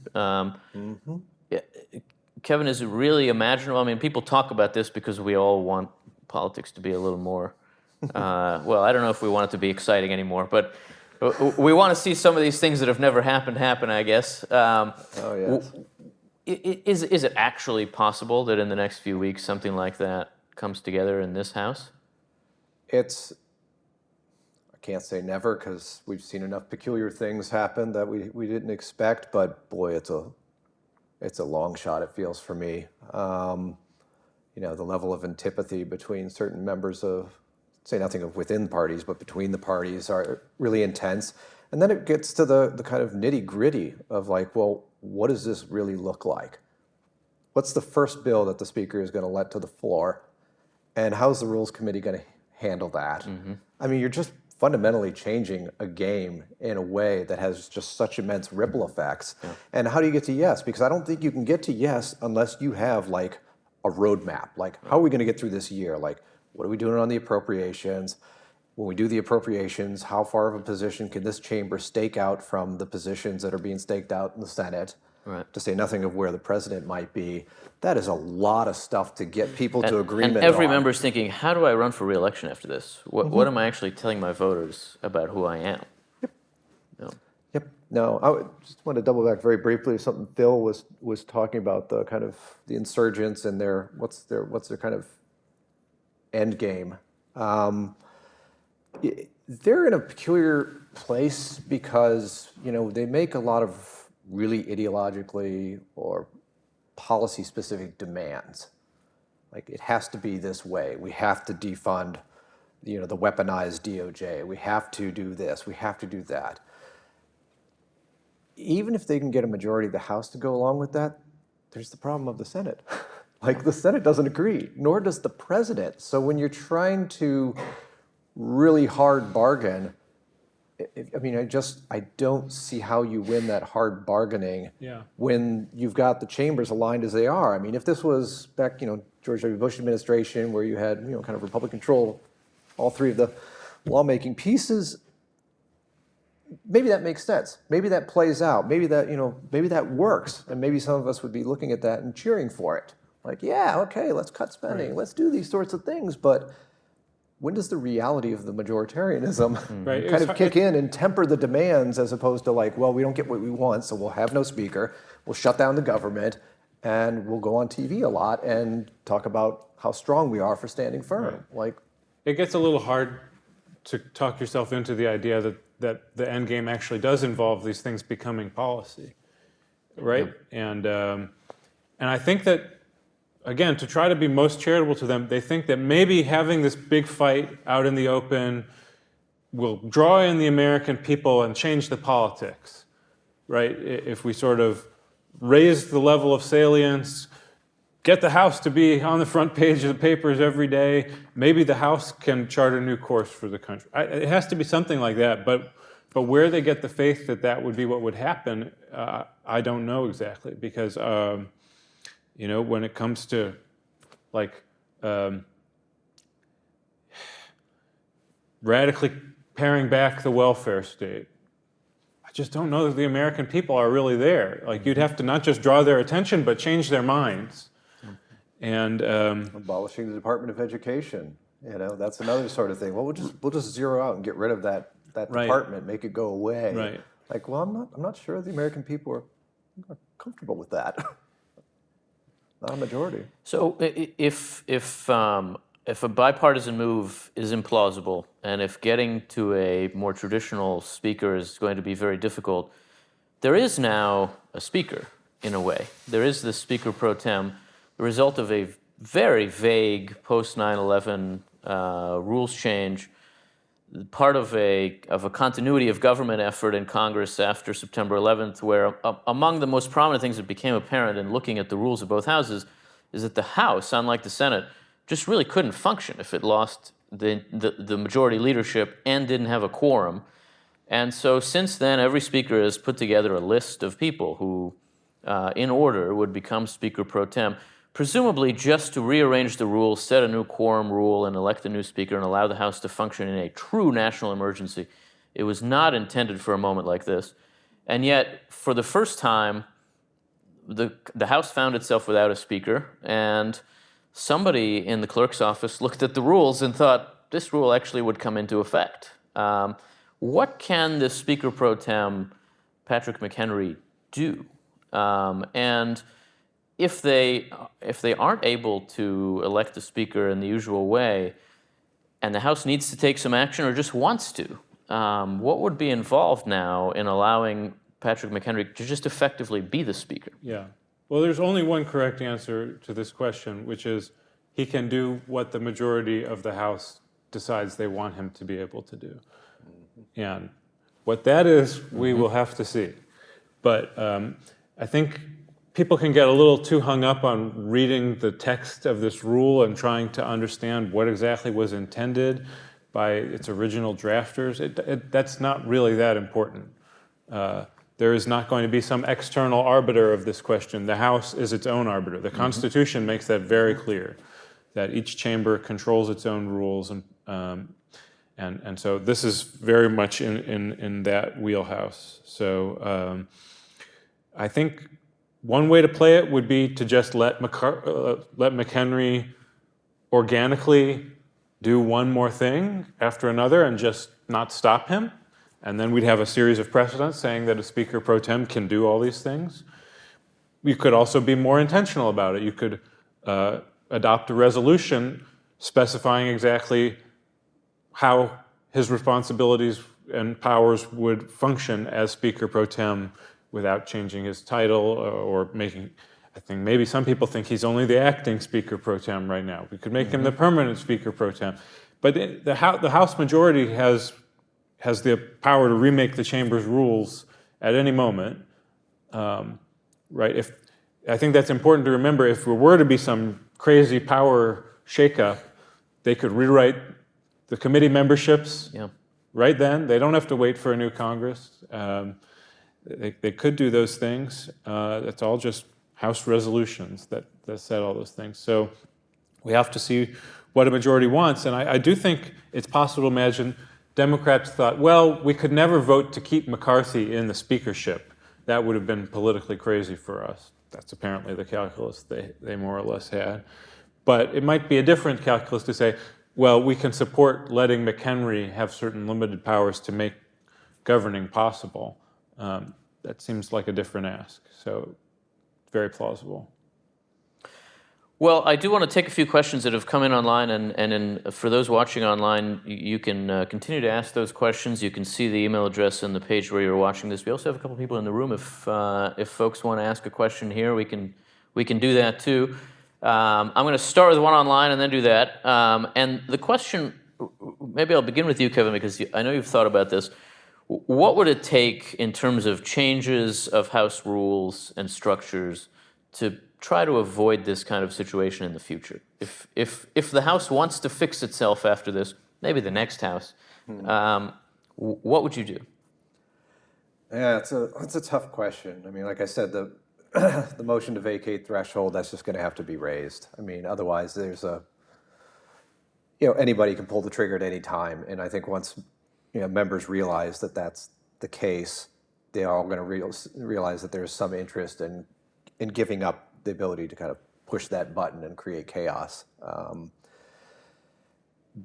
Kevin, is it really imaginable? I mean, people talk about this because we all want politics to be a little more, well, I don't know if we want it to be exciting anymore, but we want to see some of these things that have never happened happen, I guess. Yes. Is it actually possible that in the next few weeks something like that comes together in this House? I can't say never, because we've seen enough peculiar things happen that we didn't expect, but boy, it's a long shot, it feels for me. The level of antipathy between certain members of, say nothing of within parties, but between the parties are really intense. And then it gets to the kind of nitty gritty of like, well, what does this really look like? What's the first bill that the speaker is going to let to the floor? And how's the Rules Committee going to handle that? I mean, you're just fundamentally changing a game in a way that has just such immense ripple effects. And how do you get to yes? Because I don't think you can get to yes unless you have like a roadmap. Like, how are we going to get through this year? Like, what are we doing on the appropriations? When we do the appropriations, how far of a position can this chamber stake out from the positions that are being staked out in the Senate? Right. To say nothing of where the president might be. That is a lot of stuff to get people to agreement on. And every member is thinking, how do I run for re-election after this? What am I actually telling my voters about who I am? Yep. No, I just want to double back very briefly to something Phil was talking about, the kind of the insurgents and what's their kind of end game. They're in a peculiar place because they make a lot of really ideologically or policy specific demands. Like, it has to be this way. We have to defund the weaponized DOJ. We have to do this. We have to do that. Even if they can get a majority of the House to go along with that, there's the problem of the Senate. Like, the Senate doesn't agree, nor does the president. So when you're trying to really hard bargain, I don't see how you win that hard bargaining when you've got the chambers aligned as they are. I mean, if this was back, George W. Bush administration, where you had, kind of Republican control of all three of the lawmaking pieces, maybe that makes sense. Maybe that plays out. Maybe that works. And maybe some of us would be looking at that and cheering for it. Like, yeah, okay, let's cut spending. Right. Let's do these sorts of things. But when does the reality of the majoritarianism Right. kind of kick in and temper the demands, as opposed to like, well, we don't get what we want, so we'll have no speaker, we'll shut down the government, and we'll go on TV a lot and talk about how strong we are for standing firm. Like, it gets a little hard to talk yourself into the idea that the end game actually does involve these things becoming policy, right? And I think that, again, to try to be most charitable to them, they think that maybe having this big fight out in the open will draw in the American people and change the politics, right? If we sort of raise the level of salience, get the House to be on the front page of the papers every day, maybe the House can chart a new course for the country. It has to be something like that, but where they get the faith that that would be what would happen, I don't know exactly, because you know, when it comes to like radically paring back the welfare state, I just don't know that the American people are really there. Like, you'd have to not just draw their attention, but change their minds. And abolishing the Department of Education, you know, that's another sort of thing. Well, we'll just zero out and get rid of that department, make it go away. Right. Like, well, I'm not sure the American people are comfortable with that. Not a majority. So if a bipartisan move is implausible, and if getting to a more traditional speaker is going to be very difficult, there is now a speaker, in a way. There is the speaker pro tem, the result of a very vague post 9/11 rules change, part of a continuity of government effort in Congress after September 11th, where among the most prominent things that became apparent in looking at the rules of both houses is that the House, unlike the Senate, just really couldn't function if it lost the majority leadership and didn't have a quorum. And so since then, every speaker has put together a list of people who, in order, would become speaker pro tem, presumably just to rearrange the rules, set a new quorum rule, and elect a new speaker and allow the House to function in a true national emergency. It was not intended for a moment like this. And yet, for the first time, the House found itself without a speaker, and somebody in the clerk's office looked at the rules and thought, this rule actually would come into effect. What can the speaker pro tem, Patrick McHenry, do? And if they aren't able to elect a speaker in the usual way, and the House needs to take some action or just wants to, what would be involved now in allowing Patrick McHenry to just effectively be the speaker? yeah. Well, there's only one correct answer to this question, which is he can do what the majority of the House decides they want him to be able to do. And what that is, we will have to see. But I think people can get a little too hung up on reading the text of this rule and trying to understand what exactly was intended by its original drafters. That's not really that important. There is not going to be some external arbiter of this question. The House is its own arbiter. The Constitution makes that very clear, that each chamber controls its own rules, and so this is very much in that wheelhouse. So I think one way to play it would be to just let McHenry organically do one more thing after another and just not stop him. And then we'd have a series of precedents saying that a speaker pro tem can do all these things. You could also be more intentional about it. You could adopt a resolution specifying exactly how his responsibilities and powers would function as speaker pro tem without changing his title or making, I think maybe some people think he's only the acting speaker pro tem right now. We could make him the permanent speaker pro tem. But the House majority has the power to remake the chamber's rules at any moment, right? I think that's important to remember. If there were to be some crazy power shakeup, they could rewrite the committee memberships right then. They don't have to wait for a new Congress. They could do those things. That's all just House resolutions that said all those things. So we have to see what a majority wants. And I do think it's possible to imagine Democrats thought, well, we could never vote to keep McCarthy in the speakership. That would have been politically crazy for us. That's apparently the calculus they more or less had. But it might be a different calculus to say, well, we can support letting McHenry have certain limited powers to make governing possible. That seems like a different ask. So very plausible. Well, I do want to take a few questions that have come in online, and for those watching online, you can continue to ask those questions. You can see the email address on the page where you're watching this. We also have a couple people in the room. If folks want to ask a question here, we can do that too. I'm going to start with one online and then do that. And the question, maybe I'll begin with you, Kevin, because I know you've thought about this. What would it take in terms of changes of House rules and structures to try to avoid this kind of situation in the future? If the House wants to fix itself after this, maybe the next House, what would you do? Yeah, it's a tough question. I mean, like I said, the motion to vacate threshold, that's just going to have to be raised. I mean, otherwise there's anybody can pull the trigger at any time. And I think once, members realize that that's the case, they're all going to realize that there's some interest in giving up the ability to kind of push that button and create chaos.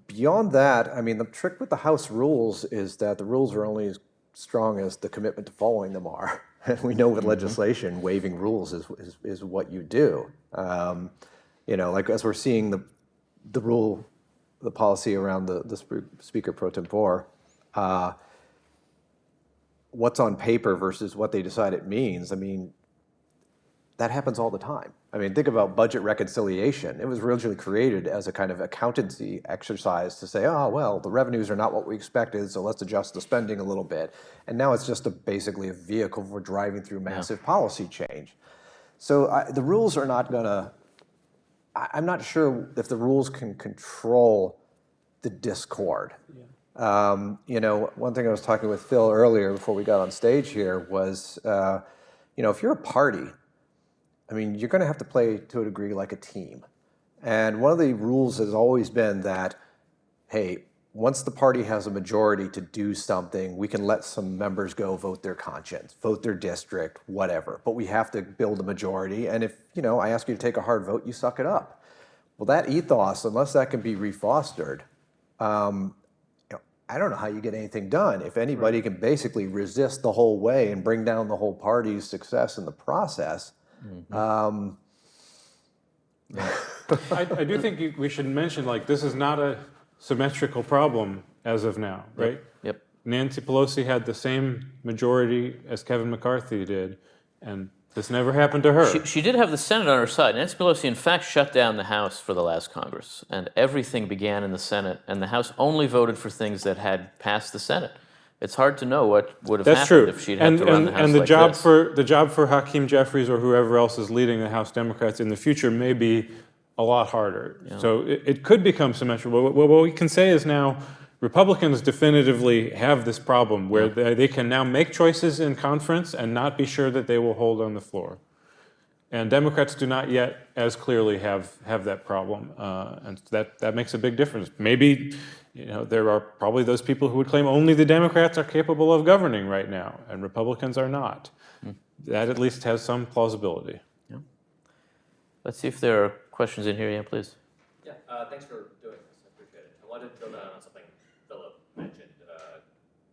Beyond that, I mean, the trick with the House rules is that the rules are only as strong as the commitment to following them are. And we know with legislation, waiving rules is what you do. Like as we're seeing the policy around the Speaker pro tempore, what's on paper versus what they decide it means. I mean, that happens all the time. I mean, think about budget reconciliation. It was originally created as a kind of accountancy exercise to say, oh, well, the revenues are not what we expected, so let's adjust the spending a little bit. And now it's just basically a vehicle for driving through massive policy change. So the rules are not gonna, I'm not sure if the rules can control the discord. One thing I was talking with Phil earlier before we got on stage here was, if you're a party, I mean, you're going to have to play to a degree like a team. And one of the rules has always been that, hey, once the party has a majority to do something, we can let some members go vote their conscience, vote their district, whatever. But we have to build a majority. And if, I ask you to take a hard vote, you suck it up. Well, that ethos, unless that can be refostered, I don't know how you get anything done. If anybody can basically resist the whole way and bring down the whole party's success in the process, I do think we should mention, this is not a symmetrical problem as of now, right? Yep. Nancy Pelosi had the same majority as Kevin McCarthy did, and this never happened to her. She did have the Senate on her side. Nancy Pelosi, in fact, shut down the House for the last Congress, and everything began in the Senate, and the House only voted for things that had passed the Senate. It's hard to know what would have happened if she'd had to run the House and the like job this. the job for Hakeem Jeffries or whoever else is leading the House Democrats in the future may be a lot harder. Yeah. So it could become symmetrical. What we can say is now Republicans definitively have this problem where they can now make choices in conference and not be sure that they will hold on the floor. And Democrats do not yet as clearly have that problem, and that makes a big difference. Maybe there are probably those people who would claim only the Democrats are capable of governing right now, and Republicans are not. That at least has some plausibility. Yeah. Let's see if there are questions in here. Yeah, please. Yeah, thanks for doing this. I appreciate it. I wanted to build on something Philip mentioned.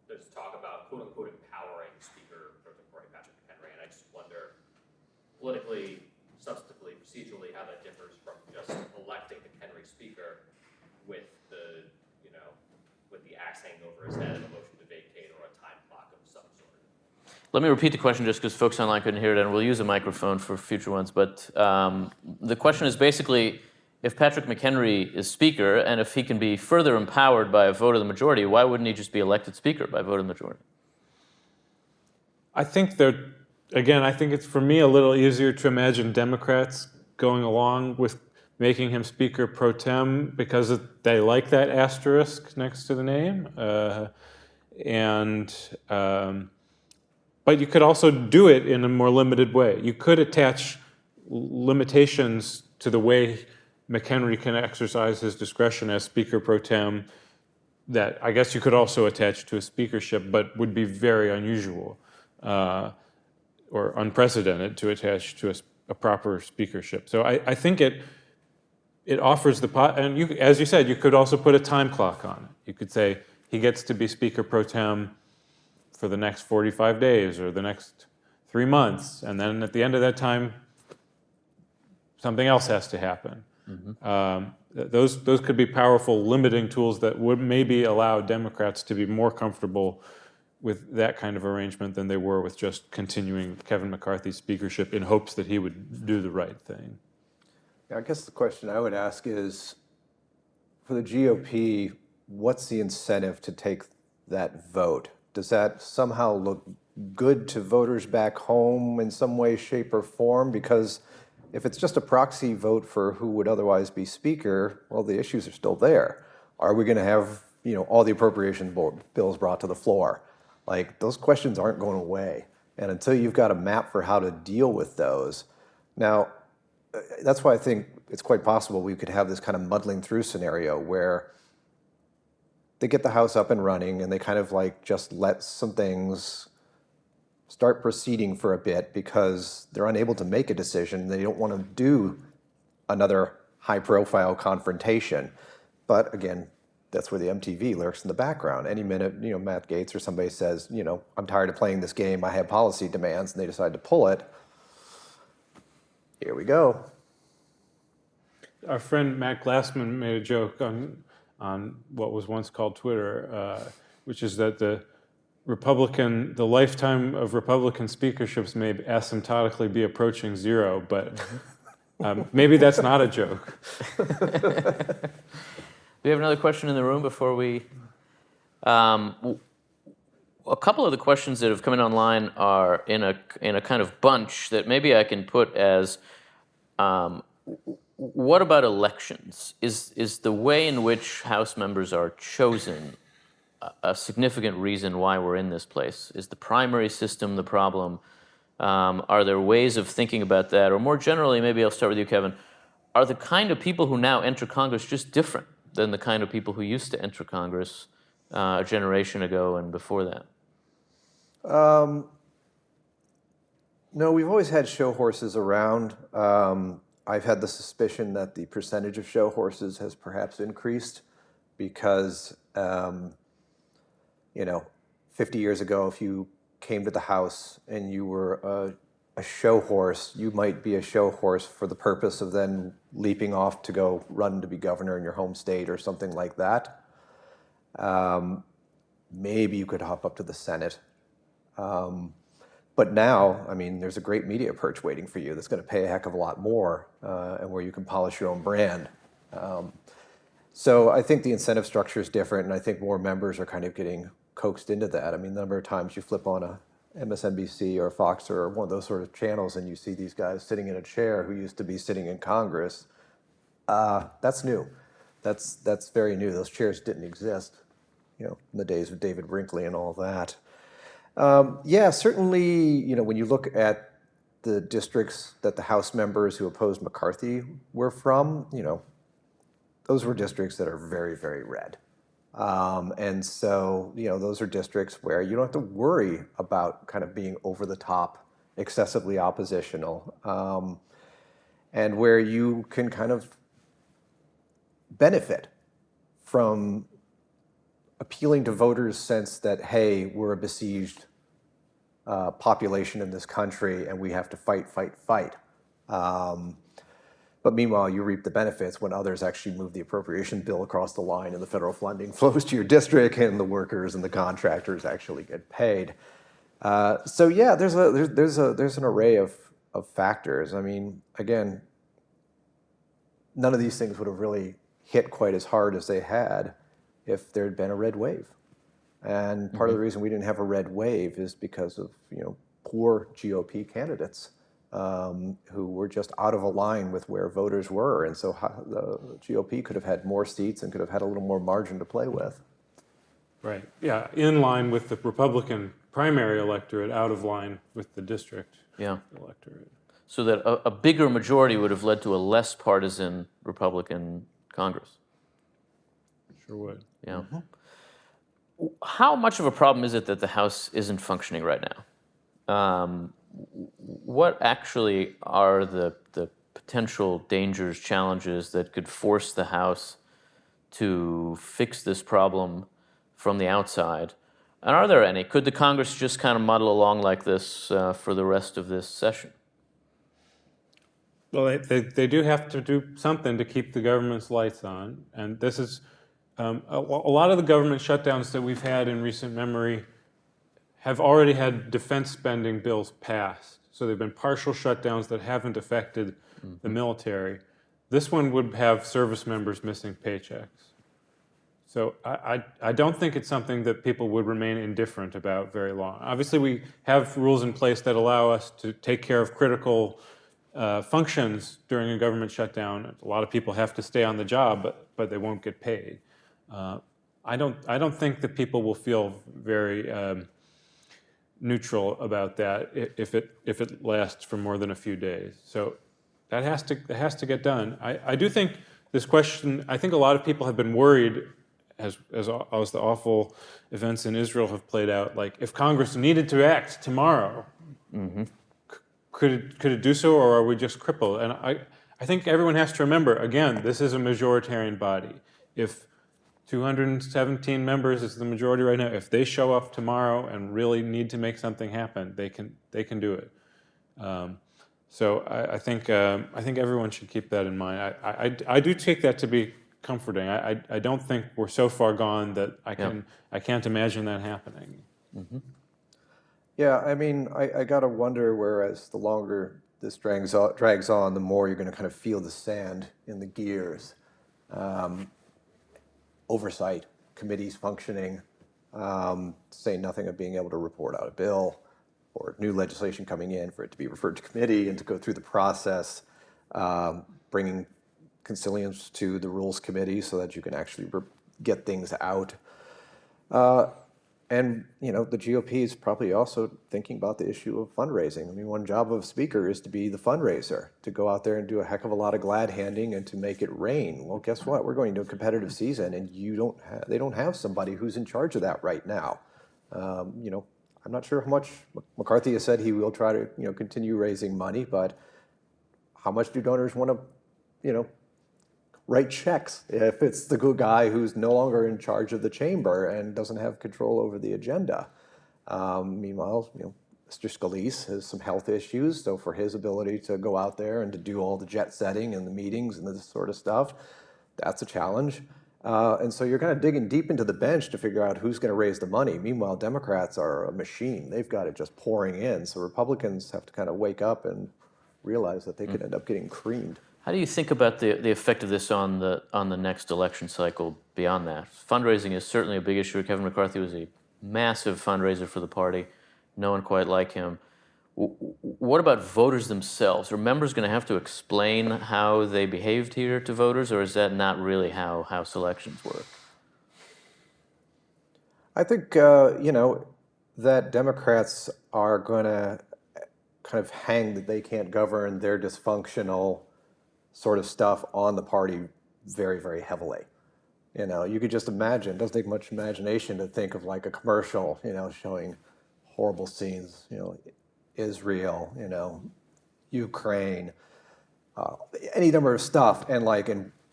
There's talk about quote-unquote empowering Speaker pro tempore Patrick McHenry, and I just wonder, politically, substantively, procedurally, how that differs from just electing McHenry Speaker with the axe hanging over his head and a motion to vacate or a time clock of some sort. Let me repeat the question just because folks online couldn't hear it, and we'll use a microphone for future ones. But the question is basically, if Patrick McHenry is Speaker, and if he can be further empowered by a vote of the majority, why wouldn't he just be elected Speaker by vote of the majority? I think it's for me a little easier to imagine Democrats going along with making him Speaker pro tem because they like that asterisk next to the name. But you could also do it in a more limited way. You could attach limitations to the way McHenry can exercise his discretion as Speaker pro tem that I guess you could also attach to a speakership, but would be very unusual or unprecedented to attach to a proper speakership. So I think it offers and you, as you said, you could also put a time clock on it. You could say he gets to be Speaker pro tem for the next 45 days or the next 3 months, and then at the end of that time, something else has to happen. Those could be powerful limiting tools that would maybe allow Democrats to be more comfortable with that kind of arrangement than they were with just continuing Kevin McCarthy's speakership in hopes that he would do the right thing. I guess the question I would ask is, for the GOP, what's the incentive to take that vote? Does that somehow look good to voters back home in some way, shape, or form? Because if it's just a proxy vote for who would otherwise be speaker, well, the issues are still there. Are we going to have, all the appropriation bills brought to the floor? Like, those questions aren't going away. And until you've got a map for how to deal with those, now, that's why I think it's quite possible we could have this kind of muddling through scenario where they get the House up and running and they kind of like just let some things start proceeding for a bit because they're unable to make a decision. They don't want to do another high-profile confrontation. But again, that's where the MTV lurks in the background. Any minute, Matt Gaetz or somebody says, I'm tired of playing this game, I have policy demands, and they decide to pull it. Here we go. Our friend Matt Glassman made a joke on what was once called Twitter, which is that the lifetime of Republican speakerships may asymptotically be approaching zero, but maybe that's not a joke. Do we have another question in the room before we? A couple of the questions that have come in online are in a kind of bunch that maybe I can put as, what about elections? Is the way in which House members are chosen a significant reason why we're in this place? Is the primary system the problem? Are there ways of thinking about that? Or more generally, maybe I'll start with you, Kevin, are the kind of people who now enter Congress just different than the kind of people who used to enter Congress a generation ago and before that? No, we've always had show horses around. I've had the suspicion that the percentage of show horses has perhaps increased because, 50 years ago, if you came to the House and you were a show horse, you might be a show horse for the purpose of then leaping off to go run to be governor in your home state or something like that. Maybe you could hop up to the Senate. But now, there's a great media perch waiting for you that's going to pay a heck of a lot more and where you can polish your own brand. So I think the incentive structure is different, and I think more members are kind of getting coaxed into that. The number of times you flip on a MSNBC or Fox or one of those sort of channels and you see these guys sitting in a chair who used to be sitting in Congress, that's new. That's very new. Those chairs didn't exist, in the days of David Brinkley and all that. Yeah, certainly, when you look at the districts that the House members who opposed McCarthy were from, those were districts that are very, very red. And so, those are districts where you don't have to worry about kind of being over the top, excessively oppositional, and where you can kind of benefit from appealing to voters' sense that, hey, we're a besieged population in this country and we have to fight. But meanwhile, you reap the benefits when others actually move the appropriation bill across the line and the federal funding flows to your district and the workers and the contractors actually get paid. So yeah, there's an array of factors. Again, none of these things would have really hit quite as hard as they had if there had been a red wave. And part of the reason we didn't have a red wave is because of poor GOP candidates who were just out of a line with where voters were. And so the GOP could have had more seats and could have had a little more margin to play with. Right, yeah, in line with the Republican primary electorate, out of line with the district electorate. So that a bigger majority would have led to a less partisan Republican Congress. Sure would. Yeah. How much of a problem is it that the House isn't functioning right now? What actually are the potential dangers, challenges that could force the House to fix this problem from the outside? And are there any? Could the Congress just kind of muddle along like this for the rest of this session? Well, they do have to do something to keep the government's lights on. And this is a lot of the government shutdowns that we've had in recent memory have already had defense spending bills passed. So they've been partial shutdowns that haven't affected the military. This one would have service members missing paychecks. So I don't think it's something that people would remain indifferent about very long. Obviously, we have rules in place that allow us to take care of critical functions during a government shutdown. A lot of people have to stay on the job, but they won't get paid. I don't think that people will feel very neutral about that if it lasts for more than a few days. So that has to get done. I do think this question. I think a lot of people have been worried as the awful events in Israel have played out. Like, if Congress needed to act tomorrow, could it do so, or are we just crippled? And I think everyone has to remember, again, this is a majoritarian body. If 217 members is the majority right now, if they show up tomorrow and really need to make something happen, they can do it. So I think everyone should keep that in mind. I do take that to be comforting. I don't think we're so far gone that I can't imagine that happening. Yeah, I mean, I gotta wonder, whereas the longer this drags on, the more you're gonna kind of feel the sand in the gears. Oversight, committees functioning, say nothing of being able to report out a bill or new legislation coming in for it to be referred to committee and to go through the process, bringing conciliance to the Rules Committee so that you can actually get things out. And the GOP is probably also thinking about the issue of fundraising. I mean, one job of a speaker is to be the fundraiser, to go out there and do a heck of a lot of glad handing and to make it rain. Well, guess what? We're going to a competitive season, and they don't have somebody who's in charge of that right now. I'm not sure how much McCarthy has said he will try to continue raising money, but how much do donors want to write checks if it's the good guy who's no longer in charge of the chamber and doesn't have control over the agenda? Meanwhile, Mr. Scalise has some health issues, so for his ability to go out there and to do all the jet setting and the meetings and this sort of stuff, that's a challenge. And so you're kind of digging deep into the bench to figure out who's going to raise the money. Meanwhile, Democrats are a machine. They've got it just pouring in. So Republicans have to kind of wake up and realize that they could end up getting creamed. How do you think about the effect of this on the next election cycle beyond that? Fundraising is certainly a big issue. Kevin McCarthy was a massive fundraiser for the party. No one quite like him. What about voters themselves? Are members going to have to explain how they behaved here to voters, or is that not really how House elections work? I think, that Democrats are going to kind of hang that they can't govern their dysfunctional sort of stuff on the party very, very heavily. You could just imagine, it doesn't take much imagination to think of like a commercial, showing horrible scenes, Israel, Ukraine, any number of stuff, and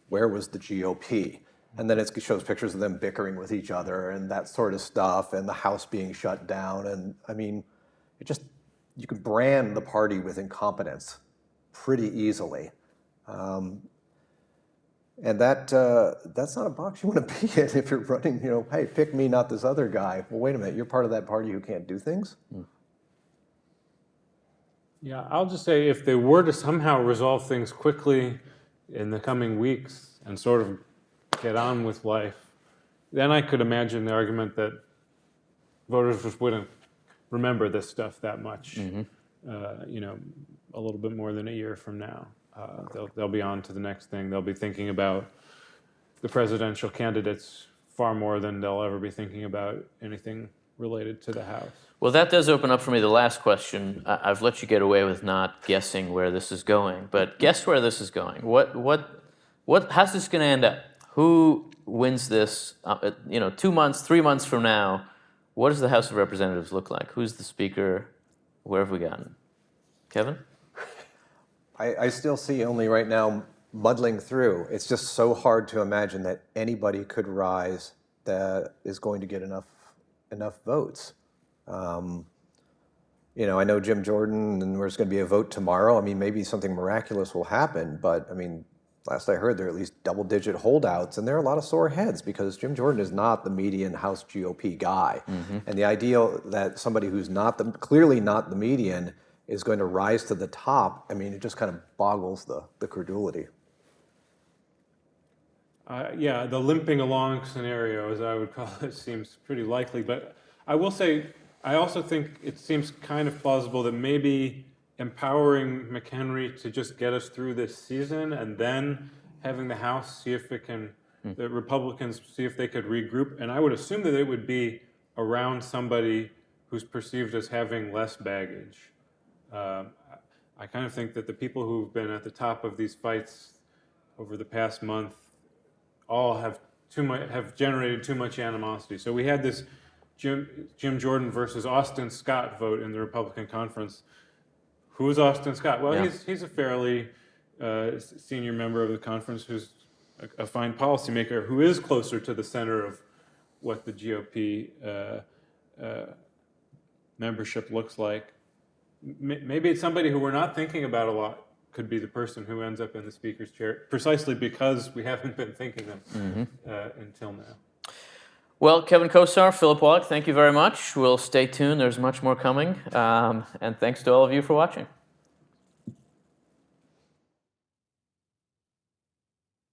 where was the GOP? And then it shows pictures of them bickering with each other and that sort of stuff, and the House being shut down. And I mean, you can brand the party with incompetence pretty easily. And that's not a box you want to be in if you're running, hey, pick me, not this other guy. Well, wait a minute, you're part of that party who can't do things? Yeah, I'll just say, if they were to somehow resolve things quickly in the coming weeks and sort of get on with life, then I could imagine the argument that voters just wouldn't remember this stuff that much, a little bit more than a year from now. They'll be on to the next thing. They'll be thinking about the presidential candidates far more than they'll ever be thinking about anything related to the House. Well, that does open up for me the last question. I've let you get away with not guessing where this is going, but guess where this is going. How's this going to end up? Who wins this? 2 months, 3 months from now, what does the House of Representatives look like? Who's the Speaker? Where have we gotten? Kevin? I still see only right now muddling through. It's just so hard to imagine that anybody could rise that is going to get enough votes. I know Jim Jordan, and there's going to be a vote tomorrow. I mean, maybe something miraculous will happen, but I mean, last I heard, there are at least double-digit holdouts, and there are a lot of sore heads because Jim Jordan is not the median House GOP guy. And the idea that somebody who's clearly not the median is going to rise to the top, I mean, it just kind of boggles the credulity. Yeah, the limping along scenario, as I would call it, seems pretty likely. But I will say, I also think it seems kind of plausible that maybe empowering McHenry to just get us through this season and then having the House see if it can, the Republicans see if they could regroup. And I would assume that it would be around somebody who's perceived as having less baggage. I kind of think that the people who've been at the top of these fights over the past month all have generated too much animosity. So we had this Jim Jordan versus Austin Scott vote in the Republican conference. Who is Austin Scott? Well, Yeah. he's a fairly senior member of the conference who's a fine policymaker who is closer to the center of what the GOP membership looks like. Maybe it's somebody who we're not thinking about a lot could be the person who ends up in the speaker's chair, precisely because we haven't been thinking them until now. Well, Kevin Kosar, Philip Wallach, thank you very much. We'll stay tuned. There's much more coming. And thanks to all of you for watching.